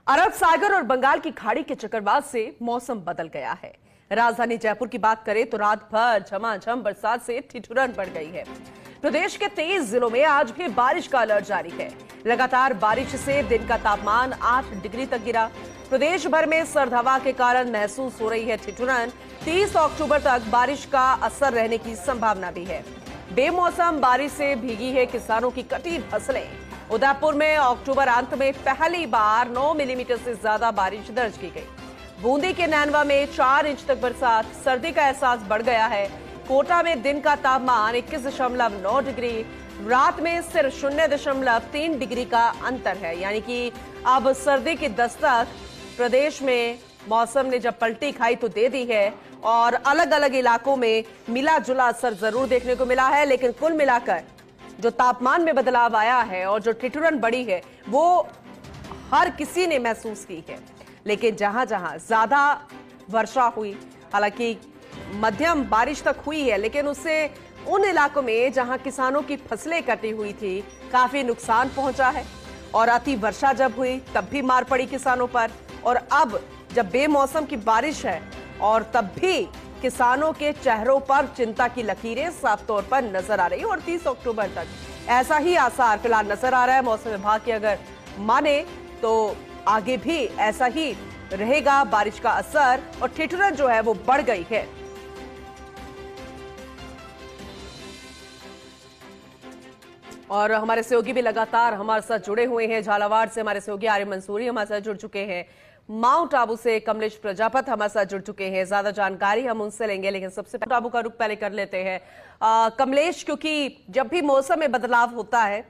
अरब सागर और बंगाल की खाड़ी के चक्रवात से मौसम बदल गया है। राजधानी जयपुर की बात करें तो रात भर झमाझम बरसात से ठिठुरन बढ़ गई है। प्रदेश के 23 जिलों में आज भी बारिश का अलर्ट जारी है। लगातार बारिश से दिन का तापमान 8 डिग्री तक गिरा। प्रदेश भर में सर्द हवा के कारण महसूस हो रही है ठिठुरन। 30 अक्टूबर तक बारिश का असर रहने की संभावना भी है। बेमौसम बारिश से भीगी है किसानों की कटी फसलें। उदयपुर में अक्टूबर अंत में पहली बार 9 मिलीमीटर से ज्यादा बारिश दर्ज की गई। बूंदी के नैनवा में 4 इंच तक बरसात। सर्दी का एहसास बढ़ गया है। कोटा में दिन का तापमान 21.9 डिग्री, रात में सिर्फ 0.3 डिग्री का अंतर है। यानी कि अब सर्दी की दस्तक प्रदेश में मौसम ने जब पलटी खाई तो दे दी है और अलग अलग इलाकों में मिला जुला असर जरूर देखने को मिला है। लेकिन कुल मिलाकर जो तापमान में बदलाव आया है और जो ठिठुरन बढ़ी है वो हर किसी ने महसूस की है। लेकिन जहां जहां ज्यादा वर्षा हुई, हालांकि मध्यम बारिश तक हुई है, लेकिन उससे उन इलाकों में जहां किसानों की फसलें कटी हुई थी काफी नुकसान पहुंचा है। और अति वर्षा जब हुई तब भी मार पड़ी किसानों पर। और अब जब बेमौसम की बारिश है और तब भी किसानों के चेहरों पर चिंता की लकीरें साफ तौर पर नजर आ रही है। और 30 अक्टूबर तक ऐसा ही आसार फिलहाल नजर आ रहा है। मौसम विभाग की अगर माने तो आगे भी ऐसा ही रहेगा बारिश का असर और ठिठुरन जो है वो बढ़ गई है। और हमारे सहयोगी भी लगातार हमारे साथ जुड़े हुए हैं। झालावाड़ से हमारे सहयोगी आर्य मंसूरी हमारे साथ जुड़ चुके हैं। माउंट आबू से कमलेश प्रजापत हमारे साथ जुड़ चुके हैं। ज्यादा जानकारी हम उनसे लेंगे, लेकिन सबसे पहले आबू का रुख पहले कर लेते हैं। कमलेश, क्योंकि जब भी मौसम में बदलाव होता है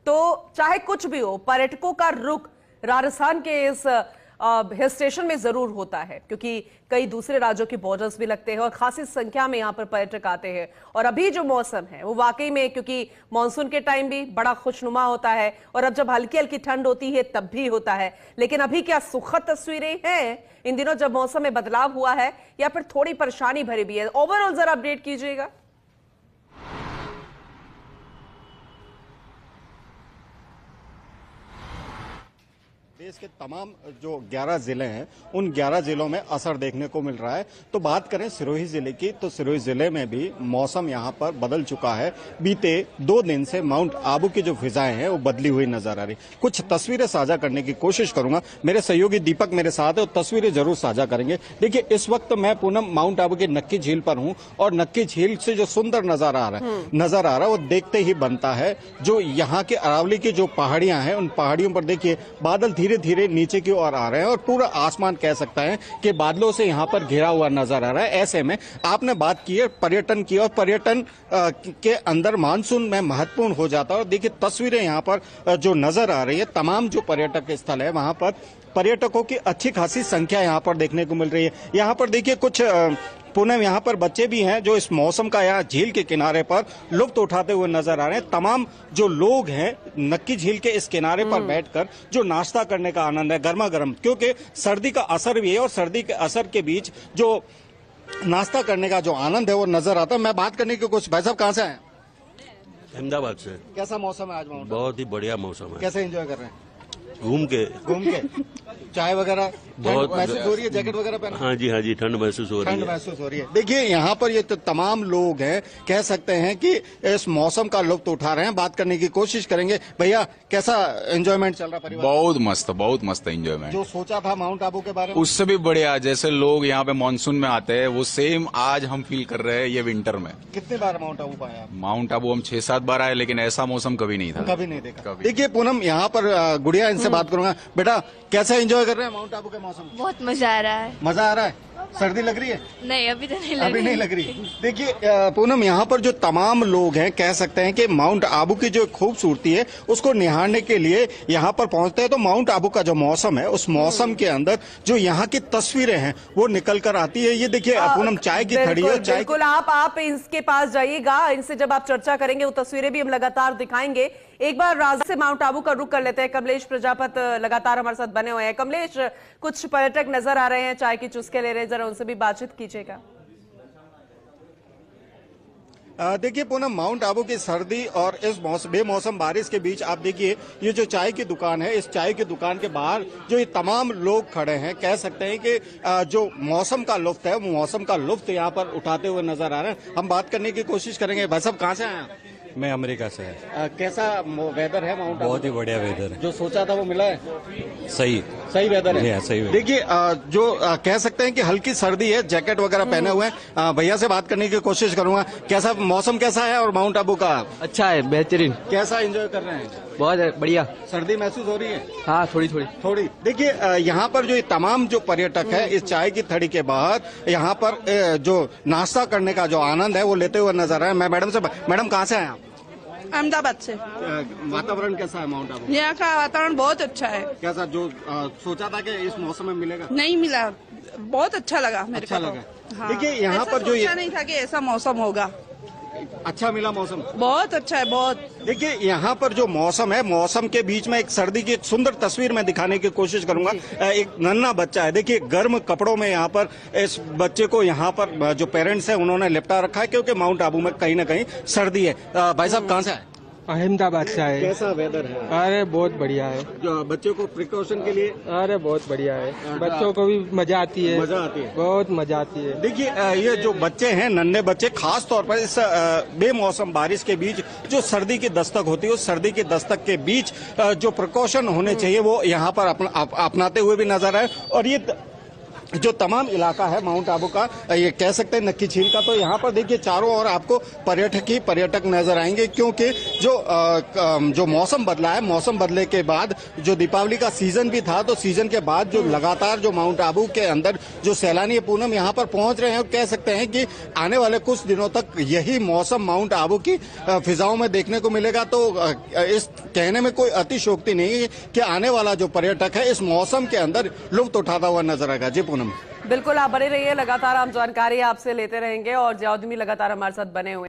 तो चाहे कुछ भी हो, पर्यटकों का रुख राजस्थान के इस हिल स्टेशन में जरूर होता है, क्योंकि कई दूसरे राज्यों के बॉर्डर्स भी लगते हैं और खासी संख्या में यहाँ पर पर्यटक आते हैं। और अभी जो मौसम है वो वाकई में, क्योंकि मानसून के टाइम भी बड़ा खुशनुमा होता है और अब जब हल्की हल्की ठंड होती है तब भी होता है। लेकिन अभी क्या सुखद तस्वीरें हैं इन दिनों जब मौसम में बदलाव हुआ है, या फिर थोड़ी परेशानी भरी भी है? ओवरऑल जरा अपडेट कीजिएगा। देश के तमाम जो 11 जिले हैं उन 11 जिलों में असर देखने को मिल रहा है। तो बात करें सिरोही जिले की, तो सिरोही जिले में भी मौसम यहां पर बदल चुका है। बीते 2 दिन से माउंट आबू की जो फिजाएं हैं वो बदली हुई नजर आ रही। कुछ तस्वीरें साझा करने की कोशिश करूंगा। मेरे सहयोगी दीपक मेरे साथ है और तस्वीरें जरूर साझा करेंगे। देखिए, इस वक्त मैं पूनम माउंट आबू की नक्की झील पर हूं और नक्की झील से जो सुंदर नजारा आ रहा है वो देखते ही बनता है। जो यहाँ के अरावली की जो पहाड़ियां हैं उन पहाड़ियों पर देखिए बादल धीरे धीरे नीचे की ओर आ रहे हैं और पूरा आसमान कह सकता है कि बादलों से यहाँ पर घिरा हुआ नजर आ रहा है। ऐसे में आपने बात की है पर्यटन की, और पर्यटन के अंदर मानसून में महत्वपूर्ण हो जाता है। और देखिए तस्वीरें यहाँ पर जो नजर आ रही है, तमाम जो पर्यटक स्थल है वहां पर पर्यटकों की अच्छी खासी संख्या यहाँ पर देखने को मिल रही है। यहाँ पर देखिए कुछ पूनम यहाँ पर बच्चे भी हैं जो इस मौसम का यहाँ झील के किनारे पर लुत्फ उठाते हुए नजर आ रहे हैं। तमाम जो लोग हैं नक्की झील के इस किनारे पर बैठकर जो नाश्ता करने का आनंद है गर्मा गर्म, क्योंकि सर्दी का असर भी है और सर्दी के असर के बीच जो नाश्ता करने का जो आनंद है वो नजर आता है। मैं बात करने की कोशिश, भाई साहब कहाँ से आए? अहमदाबाद से। कैसा मौसम है आज? बहुत ही बढ़िया मौसम है। कैसे एंजॉय कर रहे हैं? घूम के चाय वगैरह बहुत महसूस हो रही है? जैकेट वगैरह पहना? हाँ जी, ठंड महसूस हो रही है। ठंड महसूस हो रही है। देखिए यहाँ पर ये तो तमाम लोग हैं, कह सकते हैं कि इस मौसम का लुत्फ उठा रहे हैं। बात करने की कोशिश करेंगे। भैया कैसा एंजॉयमेंट चल रहा है परिवार? बहुत मस्त एंजॉयमेंट। जो सोचा था माउंट आबू के बारे में उससे भी बढ़िया। जैसे लोग यहाँ पे मानसून में आते हैं वो सेम आज हम फील कर रहे हैं ये विंटर में। कितने बार माउंट आबू पाए आप? माउंट आबू हम 6-7 बार आए, लेकिन ऐसा मौसम कभी नहीं था। कभी नहीं देखा। देखिए पूनम, यहाँ पर गुड़िया, इनसे बात करूंगा। बेटा कैसा एंजॉय कर रहे हैं माउंट आबू के मौसम? बहुत मजा आ रहा है। मजा आ रहा है? सर्दी लग रही है? नहीं, अभी तो नहीं लग अभी नहीं लग रही। देखिए पूनम, यहाँ पर जो तमाम लोग हैं कह सकते हैं कि माउंट आबू की जो खूबसूरती है उसको निहारने के लिए यहाँ पर पहुंचते हैं। तो माउंट आबू का जो मौसम है उस मौसम के अंदर जो यहाँ की तस्वीरें हैं वो निकल कर आती है। ये देखिए पूनम, चाय की खड़ी है। चाय बिल्कुल, आप इसके पास जाइएगा। इनसे जब आप चर्चा करेंगे वो तस्वीरें भी हम लगातार दिखाएंगे। एक बार राजधानी से माउंट आबू का रुख कर लेते हैं। कमलेश प्रजापत लगातार हमारे साथ बने हुए हैं। कमलेश, कुछ पर्यटक नजर आ रहे हैं, चाय की चुस्के ले रहे हैं, जरा उनसे भी बातचीत कीजिएगा। देखिए पूनम, माउंट आबू की सर्दी और इस बेमौसम बारिश के बीच आप देखिए ये जो चाय की दुकान है, इस चाय की दुकान के बाहर जो ये तमाम लोग खड़े हैं, कह सकते हैं कि जो मौसम का लुत्फ है, वो मौसम का लुत्फ यहाँ पर उठाते हुए नजर आ रहे हैं। हम बात करने की कोशिश करेंगे। भाई साहब, कहाँ से आए हैं? मैं अमेरिका से है। कैसा वेदर है माउंट आबू? बहुत ही बढ़िया वेदर है। जो सोचा था वो मिला है? सही वेदर है। सही वेदर। देखिए जो कह सकते हैं कि हल्की सर्दी है, जैकेट वगैरह पहने हुए हैं। भैया से बात करने की कोशिश करूंगा। कैसा मौसम कैसा है और माउंट आबू का? अच्छा है, बेहतरीन। कैसा एंजॉय कर रहे हैं? बहुत बढ़िया। सर्दी महसूस हो रही है? हाँ, थोड़ी। देखिए यहाँ पर जो ये तमाम जो पर्यटक है, इस चाय की थड़ी के बाहर यहाँ पर जो नाश्ता करने का जो आनंद है वो लेते हुए नजर आ रहे हैं। मैं मैडम कहाँ से आए आप? अहमदाबाद से। वातावरण कैसा है माउंट आबू? यहाँ का वातावरण बहुत अच्छा है। कैसा जो सोचा था कि इस मौसम में मिलेगा? नहीं मिला, बहुत अच्छा लगा मेरे को। अच्छा लगा। हाँ। देखिए यहाँ पर जो सोचा नहीं था कि ऐसा मौसम होगा। अच्छा मिला मौसम? बहुत अच्छा है, बहुत। देखिए यहाँ पर जो मौसम है, मौसम के बीच में एक सर्दी की एक सुंदर तस्वीर मैं दिखाने की कोशिश करूंगा। एक नन्हा बच्चा है, देखिए गर्म कपड़ों में यहाँ पर इस बच्चे को यहाँ पर जो पेरेंट्स है उन्होंने लिपटा रखा है, क्योंकि माउंट आबू में कहीं ना कहीं सर्दी है। भाई साहब कहाँ से आए? अहमदाबाद से आए। कैसा वेदर है? अरे बहुत बढ़िया है। जो बच्चों को प्रिकॉशन के लिए? अरे बहुत बढ़िया है, बच्चों को भी मजा आती है। बहुत मजा आती है। देखिए ये जो बच्चे हैं, नन्हे बच्चे, खास तौर पर इस बेमौसम बारिश के बीच जो सर्दी की दस्तक होती है, उस सर्दी की दस्तक के बीच जो प्रिकॉशन होने चाहिए वो यहाँ पर अपनाते हुए भी नजर आए। और ये जो तमाम इलाका है माउंट आबू का, ये कह सकते हैं नक्की झील का, तो यहाँ पर देखिए चारों ओर आपको पर्यटक ही पर्यटक नजर आएंगे, क्योंकि जो मौसम बदला है, मौसम बदले के बाद जो दीपावली का सीजन भी था, तो सीजन के बाद जो लगातार जो माउंट आबू के अंदर जो सैलानी पूनम यहाँ पर पहुंच रहे हैं, कह सकते हैं कि आने वाले कुछ दिनों तक यही मौसम माउंट आबू की फिजाओं में देखने को मिलेगा। तो इस कहने में कोई अतिशयोक्ति नहीं है कि आने वाला जो पर्यटक है इस मौसम के अंदर लुत्फ उठाता हुआ नजर आएगा। जी पूनम, बिल्कुल, आप बने रहिए, लगातार हम जानकारी आपसे लेते रहेंगे और जयाउद्दीन लगातार हमारे साथ बने हुए